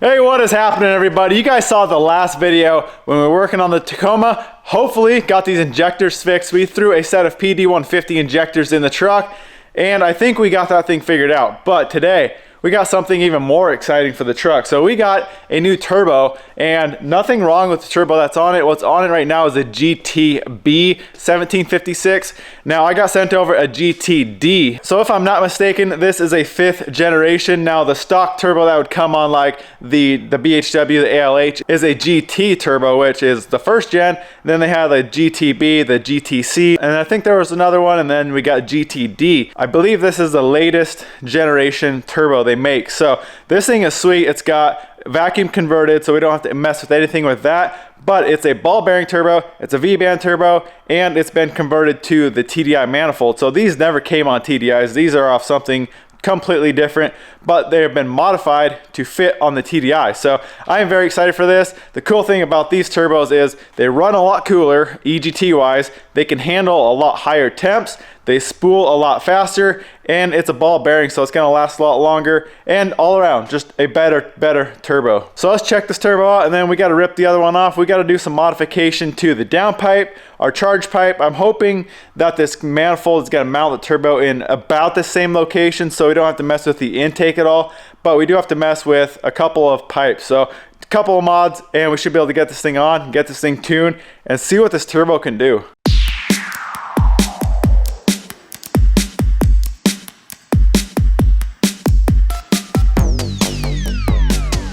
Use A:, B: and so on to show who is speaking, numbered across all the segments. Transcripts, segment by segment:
A: Hey, what is happening, everybody? You guys saw the last video when we were working on the Tacoma. Hopefully got these injectors fixed. We threw a set of PD150 injectors in the truck and I think we got that thing figured out. But today we got something even more exciting for the truck. So we got a new turbo, and nothing wrong with the turbo that's on it. What's on it right now is a GTB 1756. Now I got sent over a GTD. So if I'm not mistaken, this is a 5th generation. Now the stock turbo that would come on like the BHW, the ALH, is a GT turbo, which is the 1st gen. Then they had the GTB, the GTC, and I think there was another one, and then we got GTD. I believe this is the latest generation turbo they make. So this thing is sweet. It's got vacuum converted, so we don't have to mess with anything with that, but it's a ball bearing turbo, it's a V-band turbo, and it's been converted to the TDI manifold. So these never came on TDIs. These are off something completely different, but they have been modified to fit on the TDI. So I am very excited for this. The cool thing about these turbos is they run a lot cooler, EGT wise. They can handle a lot higher temps. They spool a lot faster, and it's a ball bearing, so it's gonna last a lot longer, and all around just a better turbo. So let's check this turbo out, and then we got to rip the other one off. We got to do some modification to the downpipe, our charge pipe. I'm hoping that this manifold is gonna mount the turbo in about the same location, so we don't have to mess with the intake at all, but we do have to mess with a couple of pipes. So a couple of mods, and we should be able to get this thing on, get this thing tuned, and see what this turbo can do.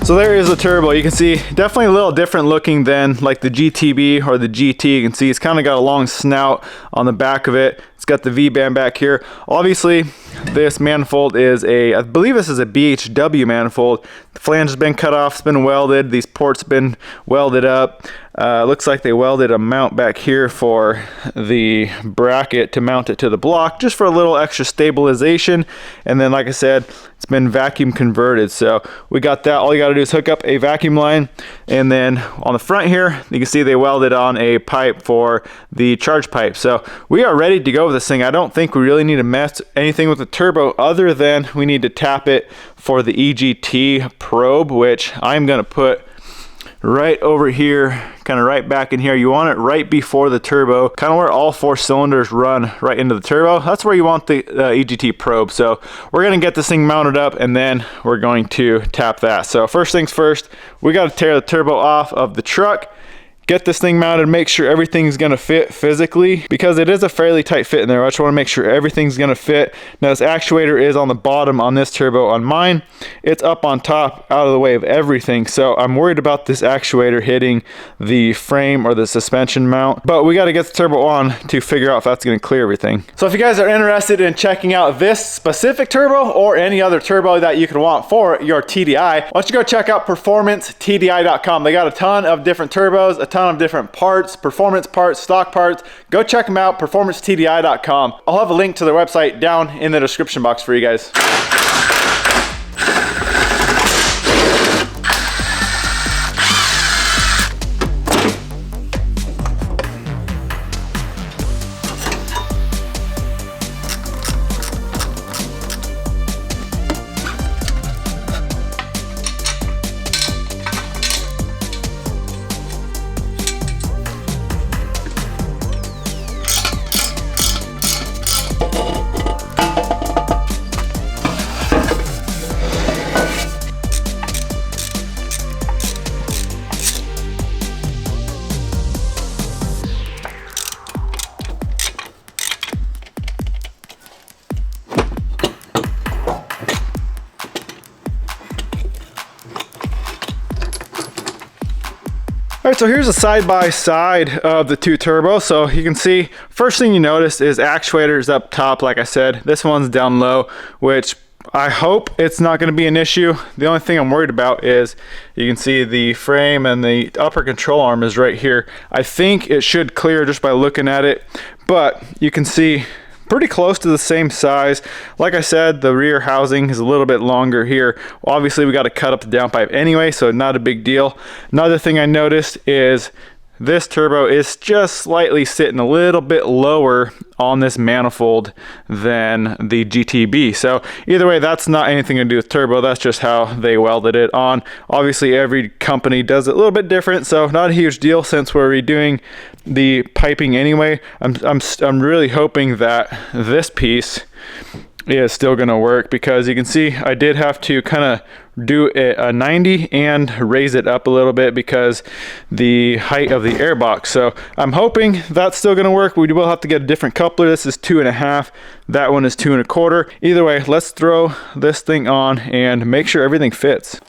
A: So there is the turbo. You can see definitely a little different looking than like the GTB or the GT. You can see it's kind of got a long snout on the back of it. It's got the V-band back here. Obviously, this manifold is I believe this is a BHW manifold. The flange has been cut off, it's been welded. These ports have been welded up. Looks like they welded a mount back here for the bracket to mount it to the block, just for a little extra stabilization. And then, like I said, it's been vacuum converted. So we got that. All you got to do is hook up a vacuum line. And then on the front here, you can see they welded on a pipe for the charge pipe. So we are ready to go with this thing. I don't think we really need to mess anything with the turbo other than we need to tap it for the EGT probe, which I'm going to put right over here, kind of right back in here. You want it right before the turbo, kind of where all 4 cylinders run right into the turbo. That's where you want the EGT probe. So we're going to get this thing mounted up, and then we're going to tap that. So first things first, we got to tear the turbo off of the truck, get this thing mounted, make sure everything's gonna fit physically, because it is a fairly tight fit in there. I just wanna make sure everything's gonna fit. Now this actuator is on the bottom on this turbo. On mine, it's up on top, out of the way of everything. So I'm worried about this actuator hitting the frame or the suspension mount, but we gotta get the turbo on to figure out if that's gonna clear everything. So if you guys are interested in checking out this specific turbo or any other turbo that you could want for your TDI, why don't you go check out PerformanceTDI.com. They got a ton of different turbos, a ton of different parts, performance parts, stock parts. Go check them out, PerformanceTDI.com. I'll have a link to their website down in the description box for you guys. All right, so here's a side-by-side of the two turbos. So you can see, first thing you notice is actuators up top. Like I said, this one's down low, which I hope it's not going to be an issue. The only thing I'm worried about is you can see the frame and the upper control arm is right here. I think it should clear just by looking at it, but you can see pretty close to the same size. Like I said, the rear housing is a little bit longer here. Obviously, we got to cut up the downpipe anyway, so not a big deal. Another thing I noticed is this turbo is just slightly sitting a little bit lower on this manifold than the GTB. So either way, that's not anything to do with turbo, that's just how they welded it on. Obviously every company does it a little bit different, so not a huge deal since we're redoing the piping anyway. I'm really hoping that this piece is still gonna work, because you can see I did have to kind of do a 90 and raise it up a little bit because the height of the airbox. So I'm hoping that's still gonna work. We will have to get a different coupler. This is 2.5, that one is 2 1/4. Either way, let's throw this thing on and make sure everything fits.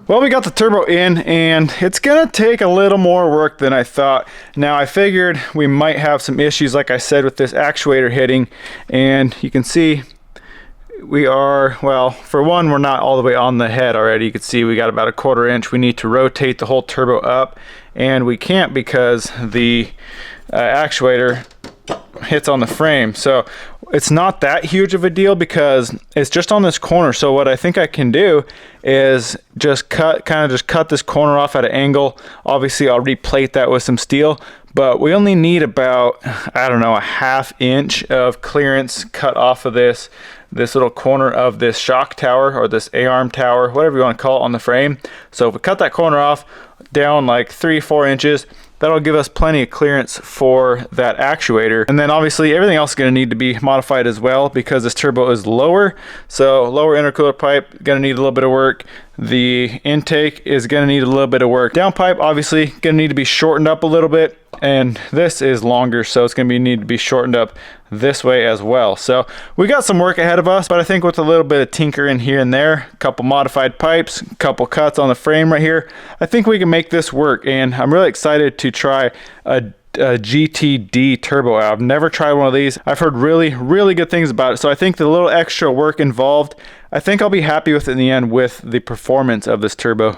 A: Well, we got the turbo in, and it's gonna take a little more work than I thought. Now, I figured we might have some issues, like I said, with this actuator hitting, and you can see we are, well, for one, we're not all the way on the head already. You can see we got about 1/4 inch. We need to rotate the whole turbo up, and we can't because the actuator hits on the frame. So it's not that huge of a deal because it's just on this corner. So what I think I can do is just cut this corner off at an angle. Obviously I'll replate that with some steel, but we only need about, I don't know, a 1/2 inch of clearance cut off of this little corner of this shock tower, or this A-arm tower, whatever you want to call it, on the frame. So if we cut that corner off down like 3-4 inches, that'll give us plenty of clearance for that actuator. And then obviously everything else is going to need to be modified as well, because this turbo is lower. So lower intercooler pipe, going to need a little bit of work. The intake is going to need a little bit of work. Downpipe obviously going to need to be shortened up a little bit, and this is longer, so it's going to need to be shortened up this way as well. So we got some work ahead of us, but I think with a little bit of tinkering here and there, a couple modified pipes, a couple cuts on the frame right here, I think we can make this work. And I'm really excited to try a GTD turbo out. I've never tried one of these. I've heard really good things about it, so I think the little extra work involved, I think I'll be happy with it in the end with the performance of this turbo.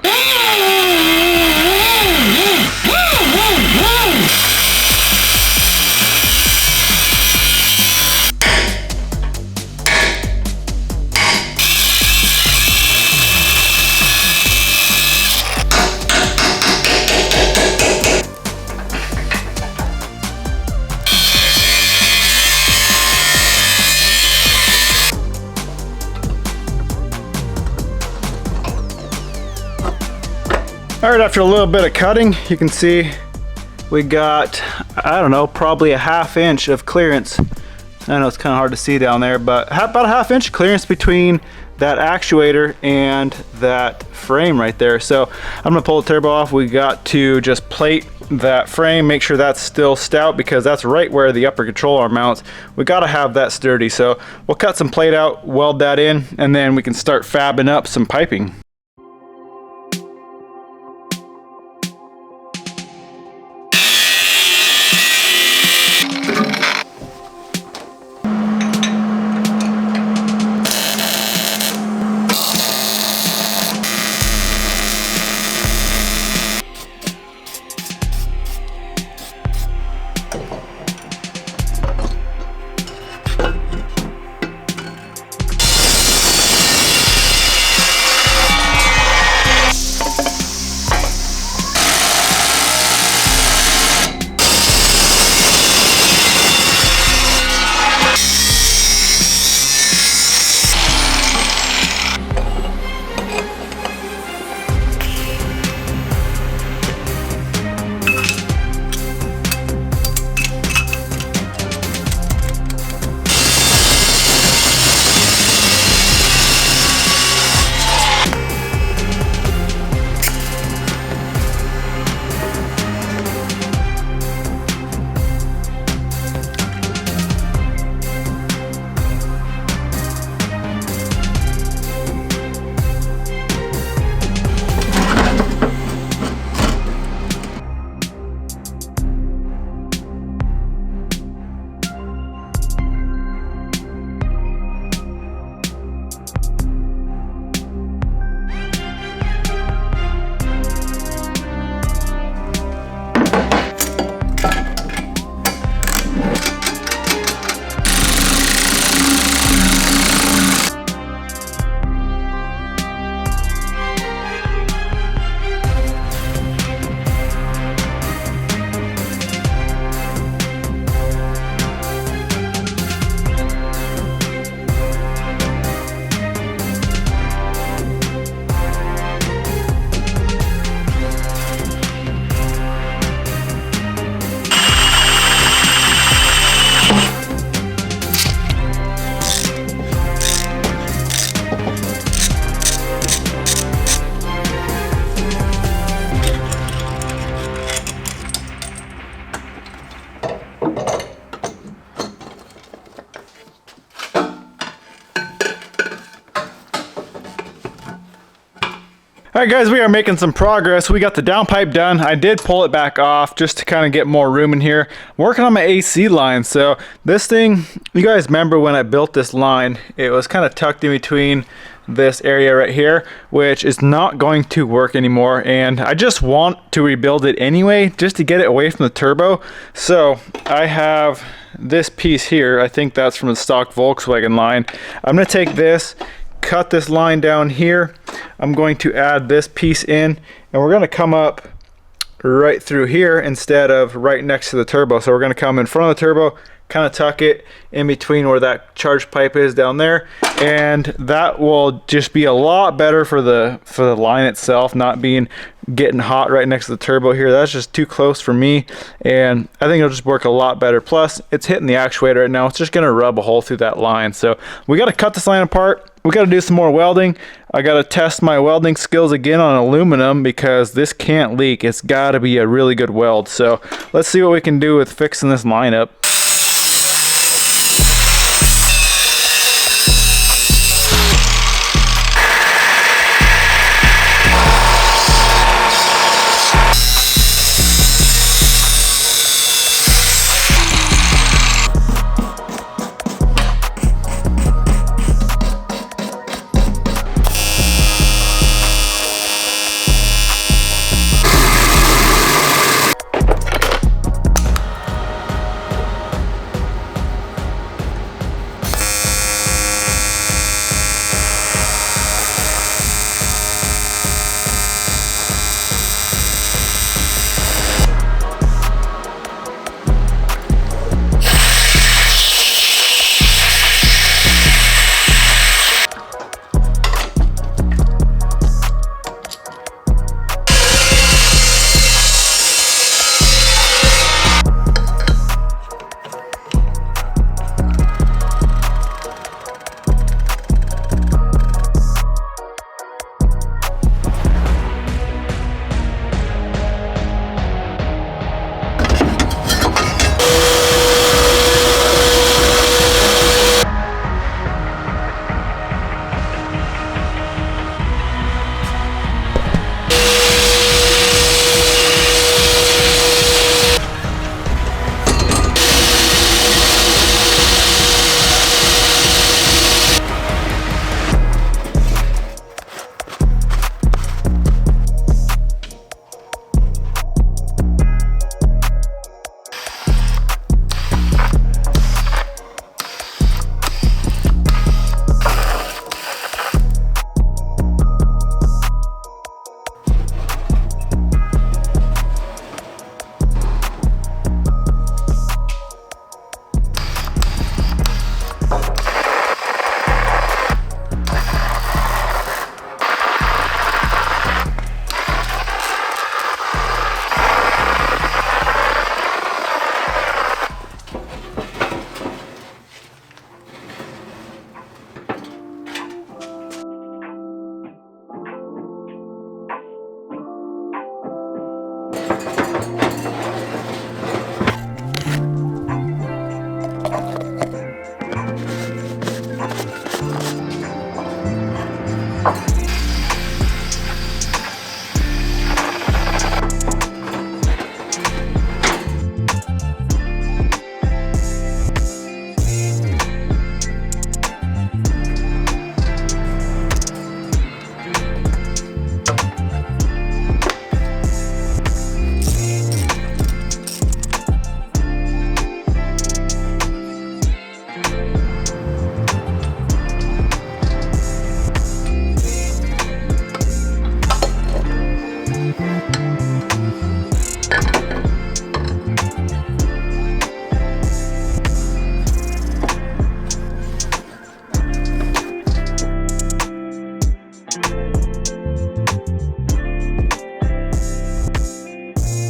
A: All right, after a little bit of cutting, you can see we got, I don't know, probably a 1/2 inch of clearance. I know it's kind of hard to see down there, but about a 1/2 inch clearance between that actuator and that frame right there. So I'm gonna pull the turbo off. We got to just plate that frame, make sure that's still stout, because that's right where the upper control arm mounts. We gotta have that sturdy. So we'll cut some plate out, weld that in, and then we can start fabbing up some piping. All right, guys, we are making some progress. We got the downpipe done. I did pull it back off just to kind of get more room in here. I'm working on my AC line. So this thing, you guys remember when I built this line, it was kind of tucked in between this area right here, which is not going to work anymore. And I just want to rebuild it anyway, just to get it away from the turbo. So I have this piece here. I think that's from the stock Volkswagen line. I'm gonna take this, cut this line down here. I'm going to add this piece in, and we're going to come up right through here instead of right next to the turbo. So we're going to come in front of the turbo, kind of tuck it in between where that charge pipe is down there, and that will just be a lot better for the line itself, not getting hot right next to the turbo here. That's just too close for me, and I think it'll just work a lot better. Plus it's hitting the actuator right now. It's just going to rub a hole through that line. So we got to cut this line apart. We got to do some more welding. I got to test my welding skills again on aluminum because this can't leak. It's got to be a really good weld. So let's see what we can do with fixing this line up.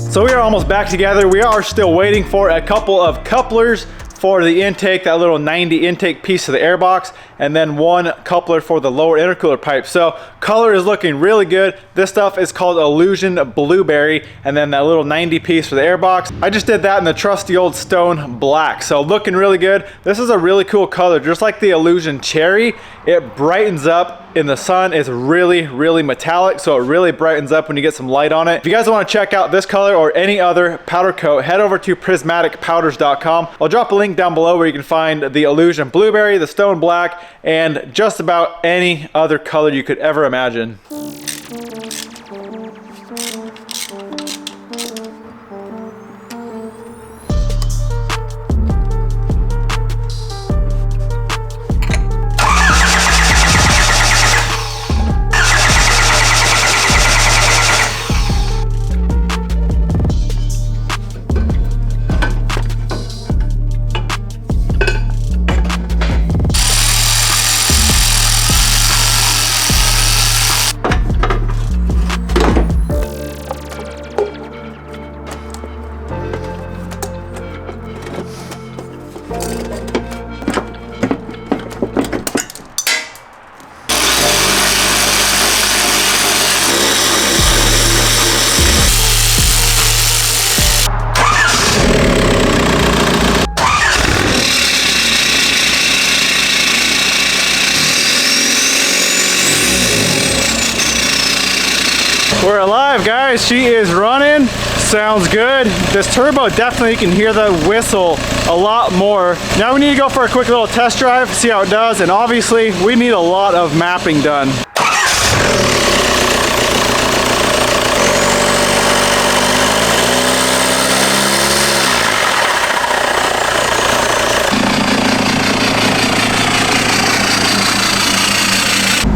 A: So we are almost back together. We are still waiting for a couple of couplers for the intake, that little 90 intake piece of the airbox. and then one coupler for the lower intercooler pipe. So color is looking really good. This stuff is called Illusion Blueberry, and then that little 90 piece for the airbox. I just did that in the trusty old stone black, so looking really good. This is a really cool color, just like the Illusion Cherry. It brightens up in the sun. It's really metallic, so it really brightens up when you get some light on it. If you guys want to check out this color or any other powder coat, head over to prismaticpowders.com. I'll drop a link down below where you can find the Illusion Blueberry, the Stone Black, and just about any other color you could ever imagine. We're alive, guys. She is running. Sounds good. This turbo, definitely you can hear the whistle a lot more. Now we need to go for a quick little test drive, see how it does, and obviously we need a lot of mapping done.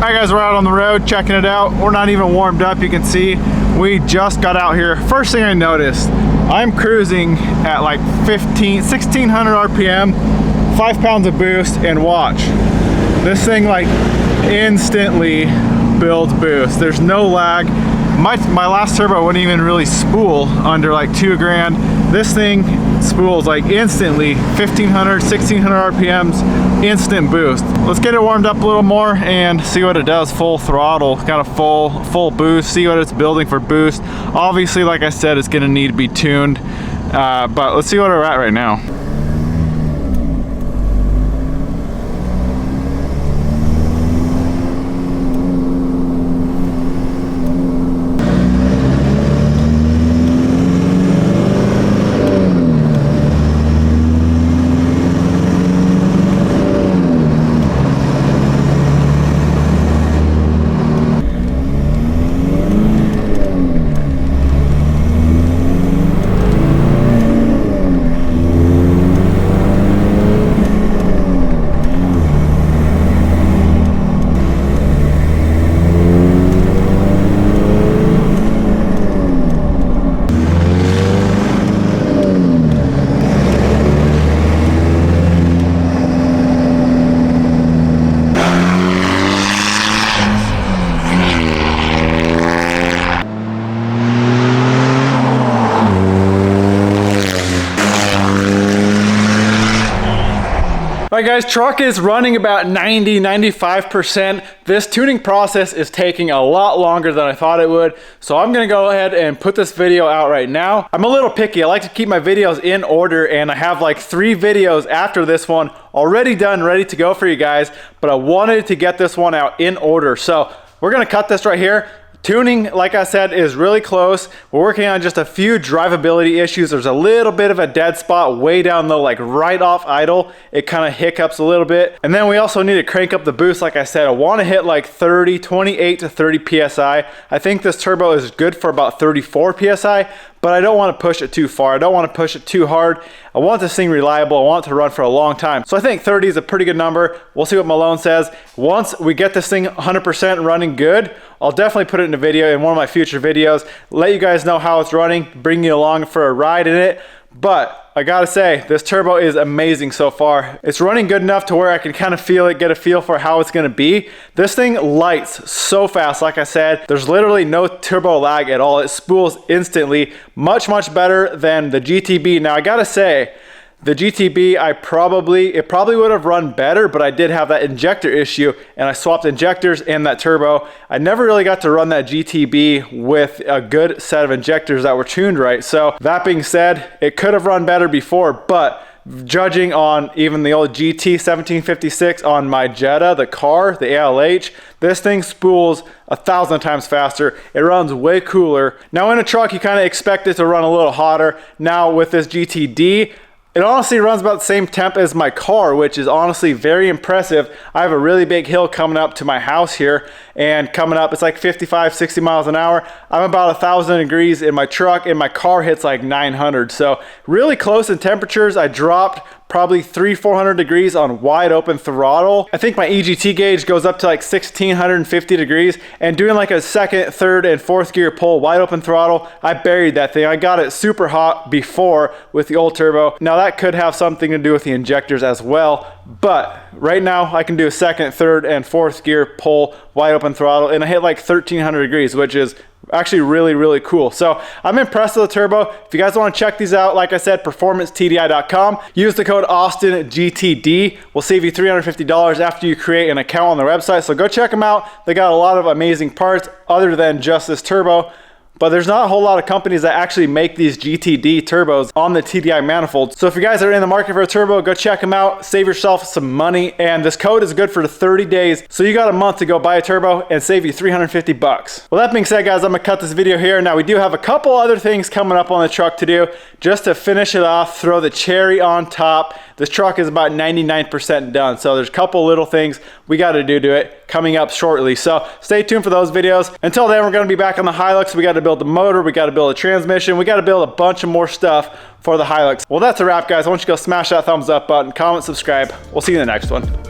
A: Alright guys, we're out on the road checking it out. We're not even warmed up, you can see. We just got out here. First thing I noticed, I'm cruising at like 1600 RPM, 5 pounds of boost, and watch. This thing like instantly builds boost. There's no lag. My last turbo wouldn't even really spool under like 2 grand. This thing spools like instantly, 1500, 1600 RPMs, instant boost. Let's get it warmed up a little more and see what it does. Full throttle, kind of full boost, see what it's building for boost. Obviously, like I said, it's gonna need to be tuned, but let's see what we're at right now. Alright guys, truck is running about 90-95%. This tuning process is taking a lot longer than I thought it would, so I'm gonna go ahead and put this video out right now. I'm a little picky. I like to keep my videos in order, and I have like 3 videos after this one already done, ready to go for you guys, but I wanted to get this one out in order. So we're gonna cut this right here. Tuning, like I said, is really close. We're working on just a few drivability issues. There's a little bit of a dead spot way down low, like right off idle. It kind of hiccups a little bit. And then we also need to crank up the boost. Like I said, I want to hit like 28 to 30 PSI. I think this turbo is good for about 34 PSI, but I don't want to push it too far. I don't want to push it too hard. I want this thing reliable. I want it to run for a long time. So I think 30 is a pretty good number. We'll see what Malone says. Once we get this thing 100% running good, I'll definitely put it in a video, in one of my future videos, let you guys know how it's running, bring you along for a ride in it. But I gotta say, this turbo is amazing so far. It's running good enough to where I can kind of feel it, get a feel for how it's gonna be. This thing lights so fast, like I said. There's literally no turbo lag at all. It spools instantly, much better than the GTB. Now I gotta say, The GTB, it probably would have run better, but I did have that injector issue and I swapped injectors and that turbo. I never really got to run that GTB with a good set of injectors that were tuned right. So that being said, it could have run better before, but judging on even the old GT 1756 on my Jetta, the car, the ALH, this thing spools 1,000 times faster. It runs way cooler. Now in a truck, you kind of expect it to run a little hotter. Now with this GTD, it honestly runs about the same temp as my car, which is honestly very impressive. I have a really big hill coming up to my house here, and coming up, it's like 55, 60 miles an hour. I'm about 1,000 degrees in my truck, and my car hits like 900. So really close in temperatures. I dropped probably 300-400 degrees on wide open throttle. I think my EGT gauge goes up to like 1,650 degrees, and doing like a second, third, and fourth gear pull, wide open throttle, I buried that thing. I got it super hot before with the old turbo. Now that could have something to do with the injectors as well, but right now I can do a second, third, and fourth gear pull, wide open throttle, and I hit like 1,300 degrees, which is actually really, really cool. So I'm impressed with the turbo. If you guys want to check these out, like I said, PerformanceTDI.com. Use the code AustinGTD. We'll save you $350 after you create an account on their website. So go check them out. They got a lot of amazing parts other than just this turbo. But there's not a whole lot of companies that actually make these GTD turbos on the TDI manifold. So if you guys are in the market for a turbo, go check them out, save yourself some money. And this code is good for 30 days. So you got a month to go buy a turbo and save you 350 bucks. Well, that being said, guys, I'm gonna cut this video here. Now we do have a couple other things coming up on the truck to do. Just to finish it off, throw the cherry on top. This truck is about 99% done. So there's a couple little things we gotta do to it coming up shortly. So stay tuned for those videos. Until then, we're gonna be back on the Hilux. We gotta build the motor, we gotta build a transmission, we gotta build a bunch of more stuff for the Hilux. Well, that's a wrap, guys. I want you to go smash that thumbs up button, comment, subscribe. We'll see you in the next one.